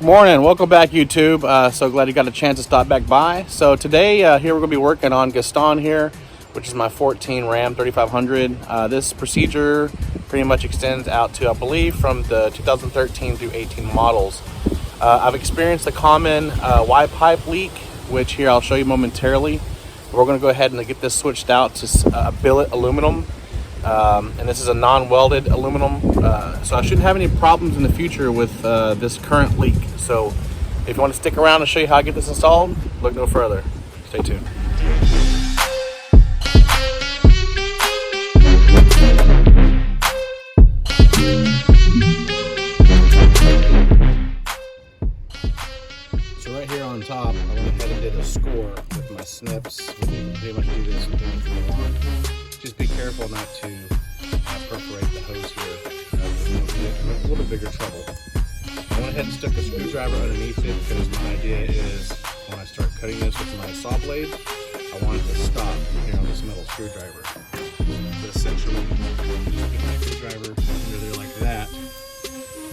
Morning, welcome back YouTube. So glad you got a chance to stop back by. So today here we're going to be working on Gaston here, which is my 14 Ram 3500. This procedure pretty much extends out to, I believe, from the 2013 through 18 models. I've experienced a common Y pipe leak, which here I'll show you momentarily. We're going to go ahead and get this switched out to billet aluminum. And this is a non-welded aluminum, so I shouldn't have any problems in the future with this current leak. So if you want to stick around and show you how I get this installed, look no further. Stay tuned. So right here on top, I went ahead and did a score with my snips. You can pretty much do this if you want. Just be careful not to perforate the hose here. You'll get in a little bigger trouble. I went ahead and stuck a screwdriver underneath it because my idea is when I start cutting this with my saw blade, I want it to stop here on this metal screwdriver. So essentially, you just put my screwdriver under there like that,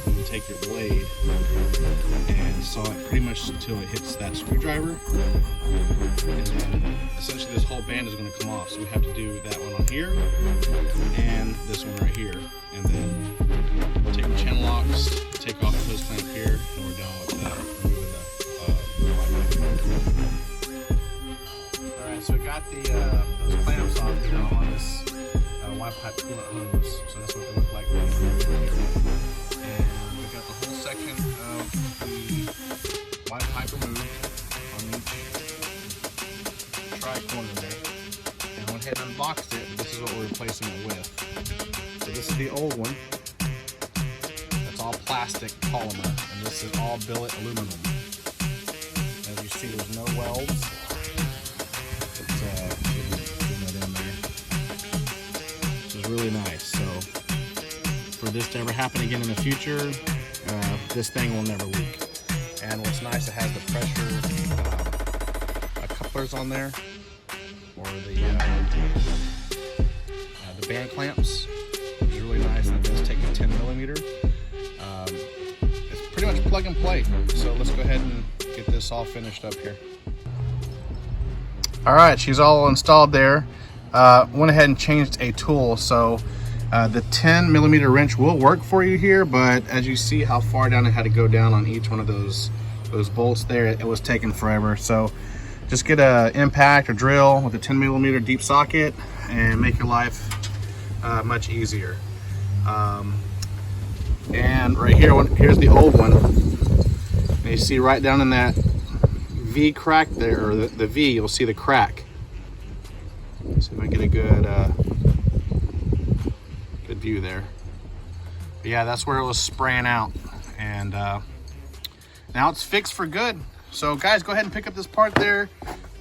and you take your blade and saw it pretty much until it hits that screwdriver. And then essentially this whole band is going to come off, so we have to do that one on here and this one right here, and then take the channel locks, take off the hose clamp here, and we're done with removing the Alright, so we got those clamps off here on this Y pipe coolant hose, so that's what they look like right here. And we got the whole section of the Y pipe removed on each tri-corner there. And I went ahead and unboxed it, and this is what we're replacing it with. So this is the old one. That's all plastic polymer, and this is all billet aluminum. As you see, there's no welds. It's getting that in there. This is really nice. So for this to ever happen again in the future, this thing will never leak. And what's nice, it has the pressure couplers on there, or the band clamps, which is really nice. And it does take a 10 millimeter. It's pretty much plug and play. So let's go ahead and get this all finished up here. All right, she's all installed there. Went ahead and changed a tool. So the 10 millimeter wrench will work for you here, but as you see how far down it had to go down on each one of those bolts there, it was taking forever. So just get a impact or drill with a 10 millimeter deep socket and make your life much easier. And right here, here's the old one. And you see right down in that V crack there, or the V, you'll see the crack. See if I get a good view there. But yeah, that's where it was spraying out, and now it's fixed for good. So guys, go ahead and pick up this part there.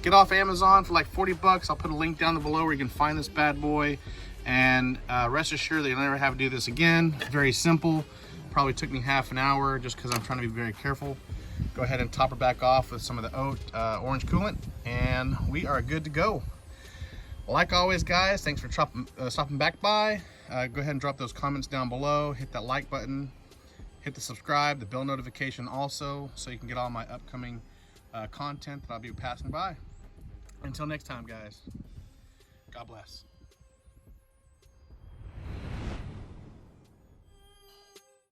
Get off Amazon for like 40 bucks. I'll put a link down below where you can find this bad boy. And rest assured that you'll never have to do this again. It's very simple. Probably took me half an hour just because I'm trying to be very careful. Go ahead and top her back off with some of the orange coolant, and we are good to go. Like always, guys, thanks for stopping back by. Go ahead and drop those comments down below. Hit that like button. Hit the subscribe, the bell notification also, so you can get all my upcoming content that I'll be passing by. Until next time, guys, God bless.